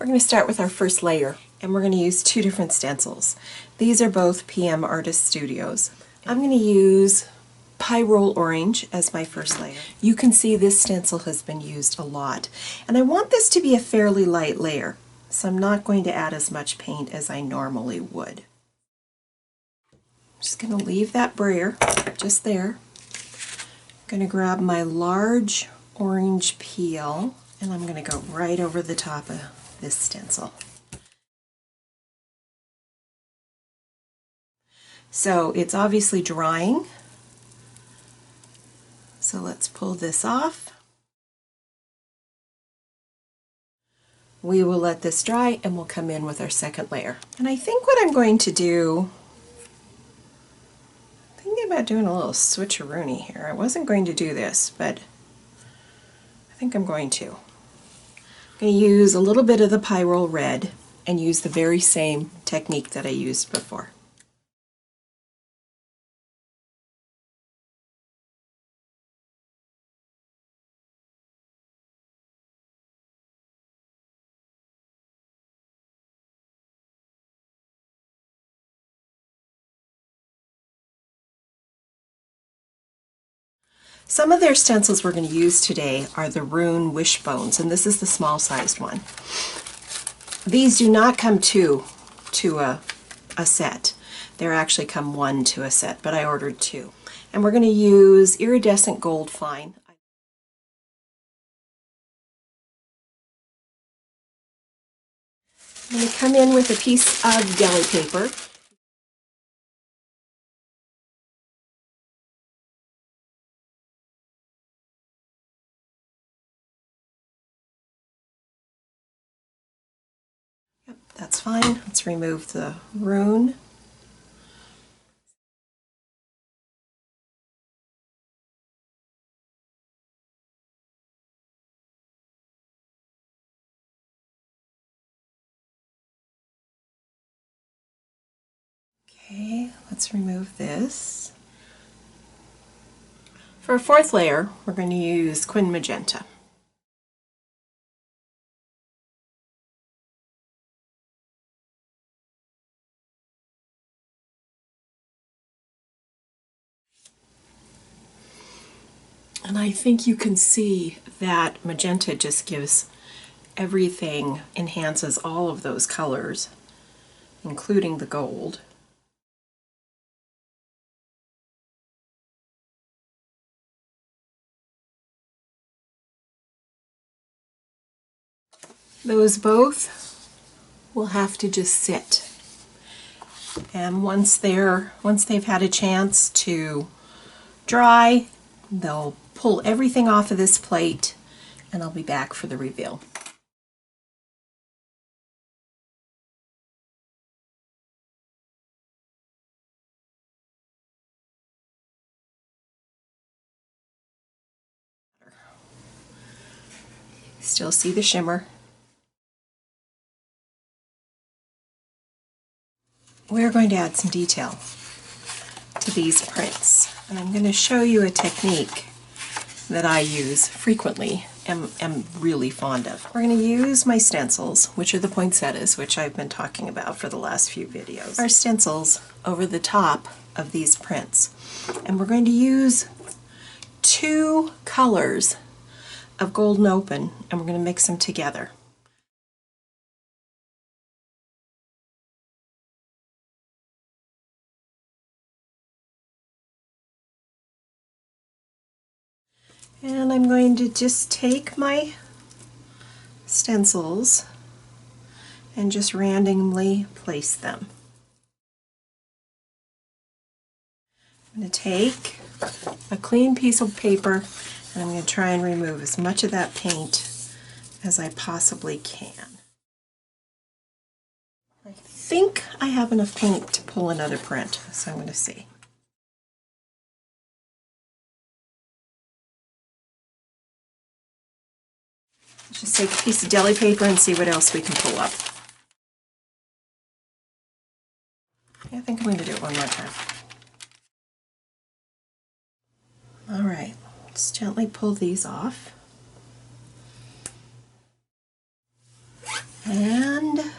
We're going to start with our first layer, and we're going to use two different stencils. These are both pmartiststudios. I'm going to use Pie Roll Orange as my first layer. You can see this stencil has been used a lot, and I want this to be a fairly light layer, so I'm not going to add as much paint as I normally would. I'm just going to leave that brayer just there. I'm going to grab my large orange peel, and I'm going to go right over the top of this stencil. So it's obviously drying, so let's pull this off. We will let this dry and we'll come in with our second layer. And I think what I'm going to do, I'm thinking about doing a little switcheroony here. I wasn't going to do this, but I think I'm going to. I'm going to use a little bit of the Pie Roll Red and use the very same technique that I used before. Some of their stencils we're going to use today are the Rune Wishbones, and this is the small sized one. These do not come two to a set. They actually come one to a set, but I ordered two. And we're going to use Iridescent Gold Fine. I'm going to come in with a piece of deli paper. Yep, that's fine. Let's remove the rune. Okay, let's remove this. For our fourth layer, we're going to use Quin Magenta. And I think you can see that magenta just gives everything, enhances all of those colors, including the gold. Those both will have to just sit. And once they've had a chance to dry, they'll pull everything off of this plate, and I'll be back for the reveal. Still see the shimmer. We're going to add some detail to these prints, and I'm going to show you a technique that I use frequently and am really fond of. We're going to use my stencils, which are the poinsettias, which I've been talking about for the last few videos. Our stencils over the top of these prints, and we're going to use two colors of Golden Open, and we're going to mix them together. And I'm going to just take my stencils and just randomly place them. I'm going to take a clean piece of paper and I'm going to try and remove as much of that paint as I possibly can. I think I have enough paint to pull another print, so I'm going to see. Just take a piece of deli paper and see what else we can pull up. Yeah, I think I'm going to do it one more time. Alright, just gently pull these off. And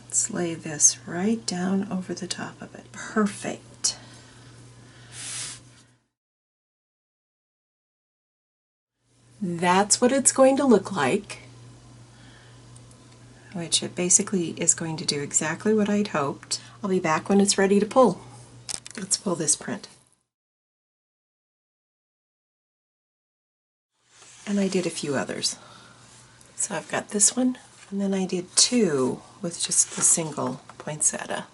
let's lay this right down over the top of it. Perfect. That's what it's going to look like, which it basically is going to do exactly what I'd hoped. I'll be back when it's ready to pull. Let's pull this print. And I did a few others. So I've got this one, and then I did two with just the single poinsettia.